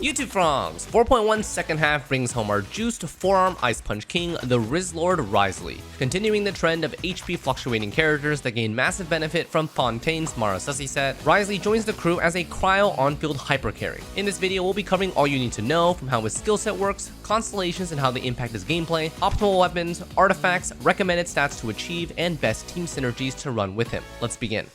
YouTube Frogs! 4.1 second half brings home our juiced forearm Ice Punch King, the Rizzlord Wriothesley, continuing the trend of HP fluctuating characters that gain massive benefit from Fontaine's Marasesi set. Wriothesley joins the crew as a cryo on-field hyper carry. In this video, we'll be covering all you need to know from how his skill set works, constellations and how they impact his gameplay, optimal weapons, artifacts, recommended stats to achieve, and best team synergies to run with him. Let's begin.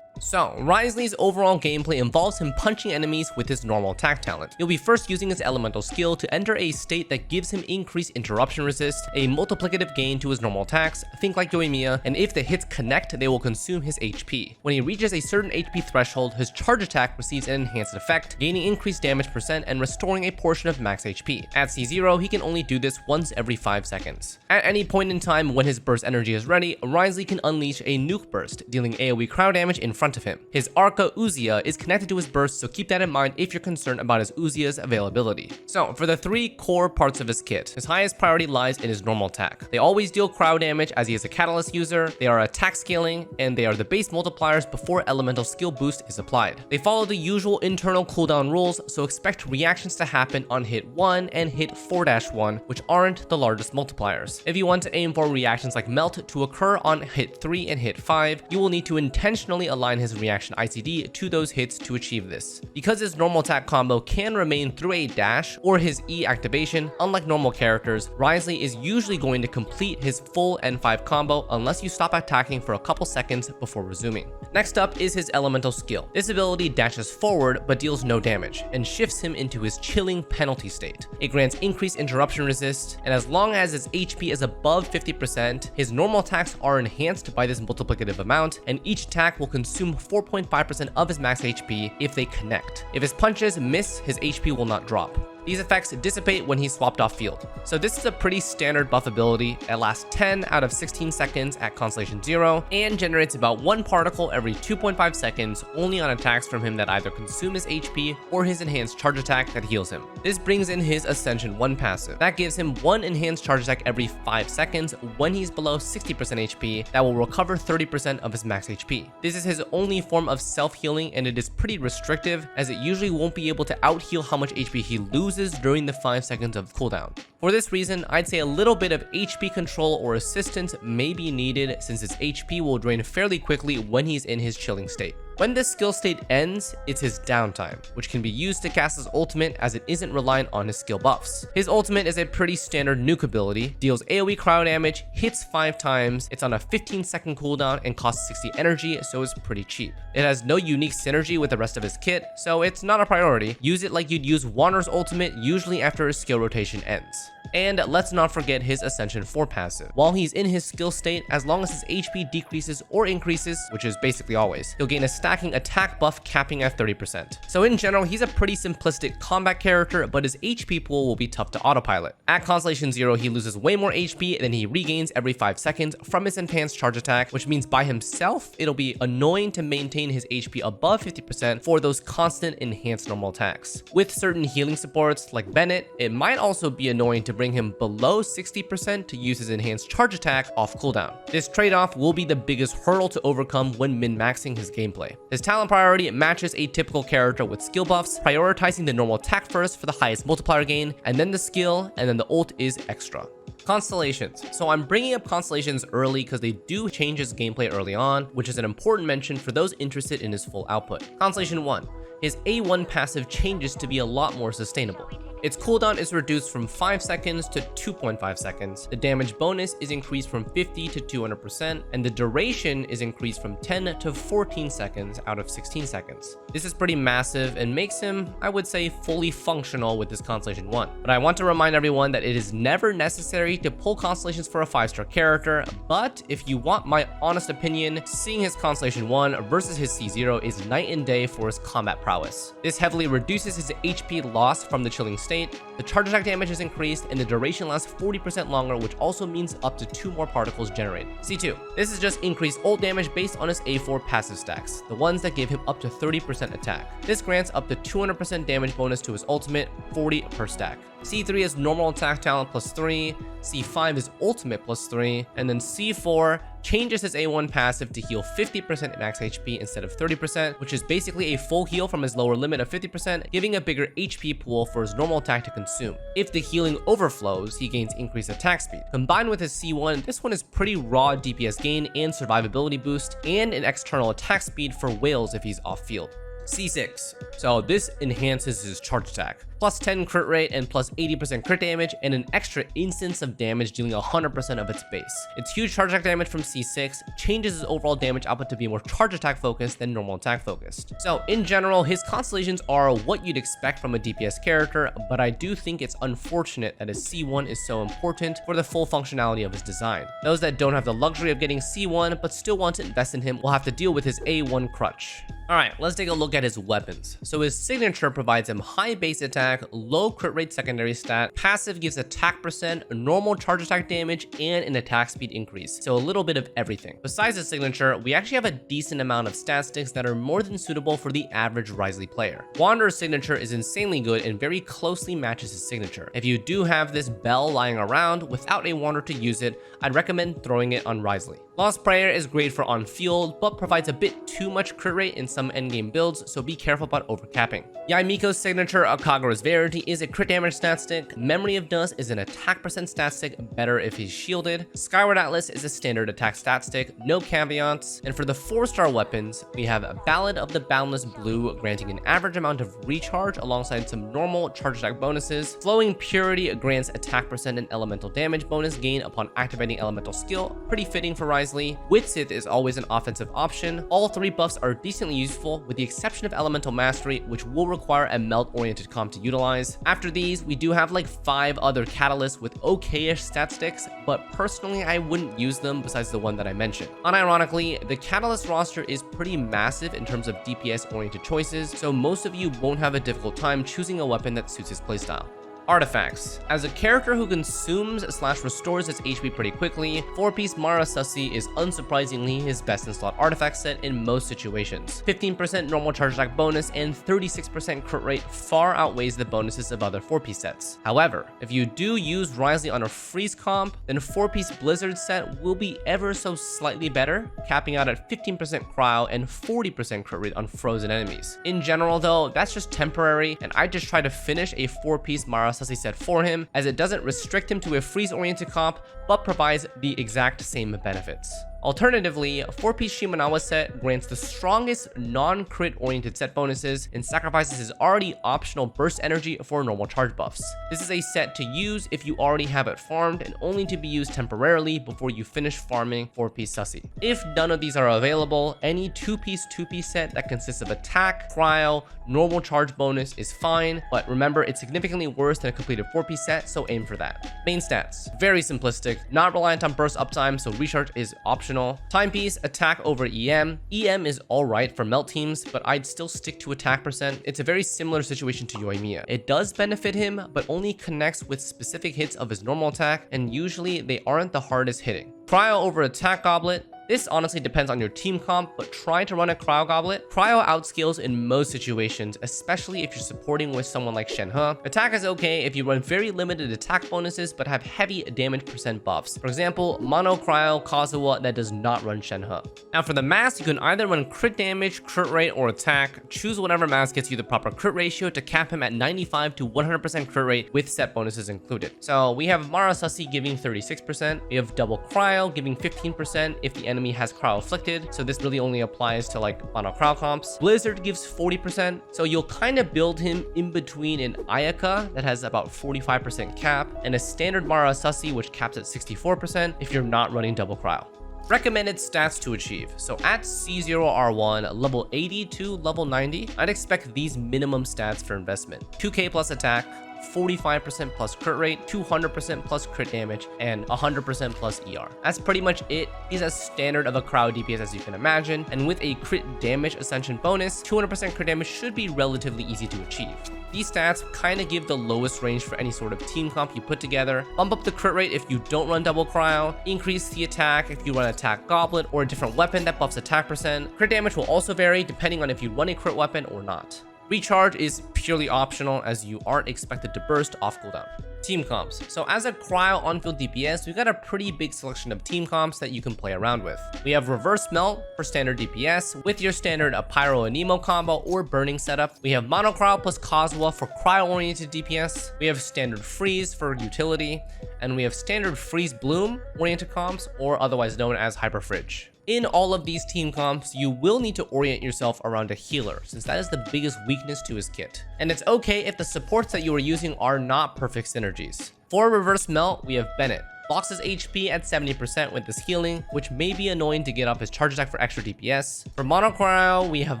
So, Wriothesley's overall gameplay involves him punching enemies with his normal attack talent. You'll be first using his elemental skill to enter a state that gives him increased interruption resist, a multiplicative gain to his normal attacks, think like Yoimiya, and if the hits connect, they will consume his HP. When he reaches a certain HP threshold, his charge attack receives an enhanced effect, gaining increased damage percent and restoring a portion of max HP. At C0, he can only do this once every 5 seconds. At any point in time when his burst energy is ready, Wriothesley can unleash a nuke burst, dealing AoE crowd damage in front of him. His Arca Uzia is connected to his burst, so keep that in mind if you're concerned about his Uzia's availability. So, for the 3 core parts of his kit, his highest priority lies in his normal attack. They always deal crowd damage as he is a catalyst user, they are attack scaling, and they are the base multipliers before elemental skill boost is applied. They follow the usual internal cooldown rules, so expect reactions to happen on hit 1 and hit 4-1, which aren't the largest multipliers. If you want to aim for reactions like Melt to occur on hit 3 and hit 5, you will need to intentionally align his reaction ICD to those hits to achieve this. Because his normal attack combo can remain through a dash or his E activation, unlike normal characters, Wriothesley is usually going to complete his full N5 combo unless you stop attacking for a couple seconds before resuming. Next up is his elemental skill. This ability dashes forward but deals no damage and shifts him into his chilling penalty state. It grants increased interruption resist, and as long as his HP is above 50%, his normal attacks are enhanced by this multiplicative amount, and each attack will consume 4.5% of his max HP if they connect. If his punches miss, his HP will not drop. These effects dissipate when he's swapped off field. So this is a pretty standard buff ability that lasts 10 out of 16 seconds at Constellation 0 and generates about 1 particle every 2.5 seconds only on attacks from him that either consume his HP or his enhanced charge attack that heals him. This brings in his Ascension 1 passive. That gives him 1 enhanced charge attack every 5 seconds when he's below 60% HP that will recover 30% of his max HP. This is his only form of self-healing, and it is pretty restrictive as it usually won't be able to out-heal how much HP he loses during the 5 seconds of cooldown. For this reason, I'd say a little bit of HP control or assistance may be needed since his HP will drain fairly quickly when he's in his chilling state. When this skill state ends, it's his downtime, which can be used to cast his ultimate as it isn't reliant on his skill buffs. His ultimate is a pretty standard nuke ability, deals AoE crowd damage, hits 5 times, it's on a 15-second cooldown and costs 60 energy, so it's pretty cheap. It has no unique synergy with the rest of his kit, so it's not a priority. Use it like you'd use Wander's ultimate, usually after his skill rotation ends. And let's not forget his Ascension 4 passive. While he's in his skill state, as long as his HP decreases or increases, which is basically always, he'll gain a stacking attack buff capping at 30%. So in general, he's a pretty simplistic combat character, but his HP pool will be tough to autopilot. At Constellation 0, he loses way more HP than he regains every 5 seconds from his enhanced charge attack, which means by himself, it'll be annoying to maintain his HP above 50% for those constant enhanced normal attacks. With certain healing supports like Bennett, it might also be annoying to bring him below 60% to use his enhanced charge attack off cooldown. This trade-off will be the biggest hurdle to overcome when min-maxing his gameplay. His talent priority matches a typical character with skill buffs, prioritizing the normal attack first for the highest multiplier gain, and then the skill, and then the ult is extra. Constellations. So I'm bringing up Constellations early because they do change his gameplay early on, which is an important mention for those interested in his full output. Constellation 1. His A1 passive changes to be a lot more sustainable. Its cooldown is reduced from 5 seconds to 2.5 seconds. The damage bonus is increased from 50 to 200%, and the duration is increased from 10 to 14 seconds out of 16 seconds. This is pretty massive and makes him, I would say, fully functional with this Constellation 1. But I want to remind everyone that it is never necessary to pull Constellations for a 5-star character, but if you want my honest opinion, seeing his Constellation 1 versus his C0 is night and day for his combat prowess. This heavily reduces his HP loss from the chilling state, the charge attack damage is increased, and the duration lasts 40% longer, which also means up to 2 more particles generated. C2. This is just increased ult damage based on his A4 passive stacks, the ones that give him up to 30% attack. This grants up to 200% damage bonus to his ultimate, 40 per stack. C3 is normal attack talent +3, C5 is ultimate +3, and then C4 changes his A1 passive to heal 50% max HP instead of 30%, which is basically a full heal from his lower limit of 50%, giving a bigger HP pool for his normal attack to consume. If the healing overflows, he gains increased attack speed. Combined with his C1, this one is pretty raw DPS gain and survivability boost, and an external attack speed for whales if he's off field. C6. So this enhances his charge attack. +10 crit rate and +80% crit damage, and an extra instance of damage dealing 100% of its base. Its huge charge attack damage from C6 changes his overall damage output to be more charge attack focused than normal attack focused. So in general, his constellations are what you'd expect from a DPS character, but I do think it's unfortunate that his C1 is so important for the full functionality of his design. Those that don't have the luxury of getting C1 but still want to invest in him will have to deal with his A1 crutch. Alright, let's take a look at his weapons. So his signature provides him high base attack, low crit rate secondary stat, passive gives attack percent, normal charge attack damage, and an attack speed increase. So a little bit of everything. Besides his signature, we actually have a decent amount of stat sticks that are more than suitable for the average Wriothesley player. Wanderer's signature is insanely good and very closely matches his signature. If you do have this bell lying around without a Wanderer to use it, I'd recommend throwing it on Wriothesley. Lost Prayer is great for on field, but provides a bit too much crit rate in some endgame builds, so be careful about overcapping. Yaimiko's signature, Akagura's Verity, is a crit damage stat stick. Memory of Dust is an attack percent stat stick, better if he's shielded. Skyward Atlas is a standard attack stat stick, no caveats. And for the 4-star weapons, we have Ballad of the Boundless Blue, granting an average amount of recharge alongside some normal charge attack bonuses. Flowing Purity grants attack percent and elemental damage bonus gain upon activating elemental skill, pretty fitting for Wriothesley. Witsith is always an offensive option. All 3 buffs are decently useful, with the exception of Elemental Mastery, which will require a melt-oriented comp to utilize. After these, we do have like 5 other catalysts with okay-ish stat sticks, but personally I wouldn't use them besides the one that I mentioned. Unironically, the catalyst roster is pretty massive in terms of DPS-oriented choices, so most of you won't have a difficult time choosing a weapon that suits his playstyle. Artifacts. As a character who consumes/restores his HP pretty quickly, 4-piece Mara Sussy is unsurprisingly his best in slot artifact set in most situations. 15% normal charge attack bonus and 36% crit rate far outweighs the bonuses of other 4-piece sets. However, if you do use Wriothesley on a freeze comp, then 4-piece Blizzard set will be ever so slightly better, capping out at 15% cryo and 40% crit rate on frozen enemies. In general though, that's just temporary, and I just try to finish a 4-piece Mara Sussy set for him, as it doesn't restrict him to a freeze-oriented comp, but provides the exact same benefits. Alternatively, 4-piece Shimenawa set grants the strongest non-crit oriented set bonuses and sacrifices his already optional burst energy for normal charge buffs. This is a set to use if you already have it farmed and only to be used temporarily before you finish farming 4-piece Sussy. If none of these are available, any 2-piece set that consists of attack, cryo, normal charge bonus is fine, but remember it's significantly worse than a completed 4-piece set, so aim for that. Main stats, very simplistic, not reliant on burst uptime, so recharge is optional. Timepiece, attack over EM. EM is alright for melt teams, but I'd still stick to attack percent. It's a very similar situation to Yoimiya. It does benefit him, but only connects with specific hits of his normal attack, and usually they aren't the hardest hitting. Cryo over attack goblet. This honestly depends on your team comp, but try to run a Cryo Goblet. Cryo outscales in most situations, especially if you're supporting with someone like Shenhe. Attack is okay if you run very limited attack bonuses, but have heavy damage percent buffs. For example, Mono Cryo Kazuha that does not run Shenhe. Now for the mask, you can either run crit damage, crit rate, or attack. Choose whatever mask gets you the proper crit ratio to cap him at 95 to 100% crit rate with set bonuses included. So we have Mara Sussy giving 36%. We have Double Cryo giving 15% if the enemy has cryo afflicted, so this really only applies to like mono cryo comps. Blizzard gives 40%, so you'll kind of build him in between an Ayaka that has about 45% cap and a standard Mara Sussy which caps at 64% if you're not running double cryo. Recommended stats to achieve. So at C0R1, level 80 to level 90, I'd expect these minimum stats for investment. 2k plus attack, 45% plus crit rate, 200% plus crit damage, and 100% plus ER. That's pretty much it. He's as standard of a crowd DPS as you can imagine, and with a crit damage ascension bonus, 200% crit damage should be relatively easy to achieve. These stats kind of give the lowest range for any sort of team comp you put together. Bump up the crit rate if you don't run double cryo, increase the attack if you run attack goblet or a different weapon that buffs attack percent. Crit damage will also vary depending on if you run a crit weapon or not. Recharge is purely optional as you aren't expected to burst off cooldown. Team comps. So as a cryo on-field DPS, we've got a pretty big selection of team comps that you can play around with. We have Reverse Melt for standard DPS with your standard Pyro and Nemo combo or burning setup. We have Mono Cryo plus Kozwa for cryo-oriented DPS. We have standard Freeze for utility, and we have standard Freeze Bloom oriented comps, or otherwise known as Hyper Fridge. In all of these team comps, you will need to orient yourself around a healer, since that is the biggest weakness to his kit. And it's okay if the supports that you are using are not perfect synergies. For Reverse Melt, we have Bennett. Blocks his HP at 70% with his healing, which may be annoying to get up his charge attack for extra DPS. For Mono Cryo, we have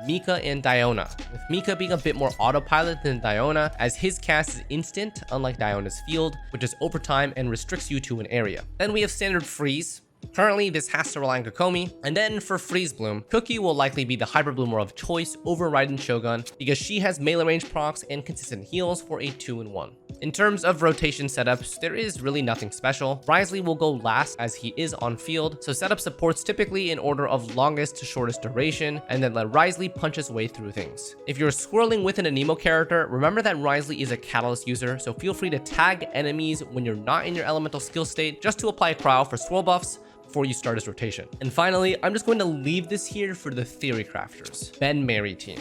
Mika and Diona, with Mika being a bit more autopilot than Diona, as his cast is instant, unlike Diona's field, which is overtime and restricts you to an area. Then we have standard Freeze. Currently, this has to rely on Kokomi. And then for Freeze Bloom, Cookie will likely be the Hyper Bloomer of choice over Raiden Shogun because she has melee range procs and consistent heals for a 2-in-1. In terms of rotation setups, there is really nothing special. Wriothesley will go last as he is on field, so set up supports typically in order of longest to shortest duration, and then let Wriothesley punch his way through things. If you're swirling with an Anemo character, remember that Wriothesley is a catalyst user, so feel free to tag enemies when you're not in your elemental skill state just to apply cryo for swirl buffs before you start his rotation. And finally, I'm just going to leave this here for the theory crafters. Ben Mary team.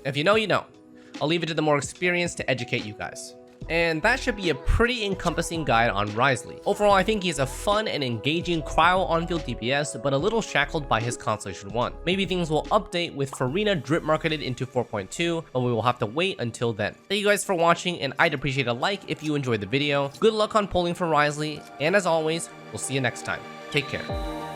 If you know, you know. I'll leave it to the more experienced to educate you guys. And that should be a pretty encompassing guide on Wriothesley. Overall, I think he's a fun and engaging cryo on-field DPS, but a little shackled by his Constellation 1. Maybe things will update with Farina drip marketed into 4.2, but we will have to wait until then. Thank you guys for watching, and I'd appreciate a like if you enjoyed the video. Good luck on pulling for Wriothesley, and as always, we'll see you next time. Take care.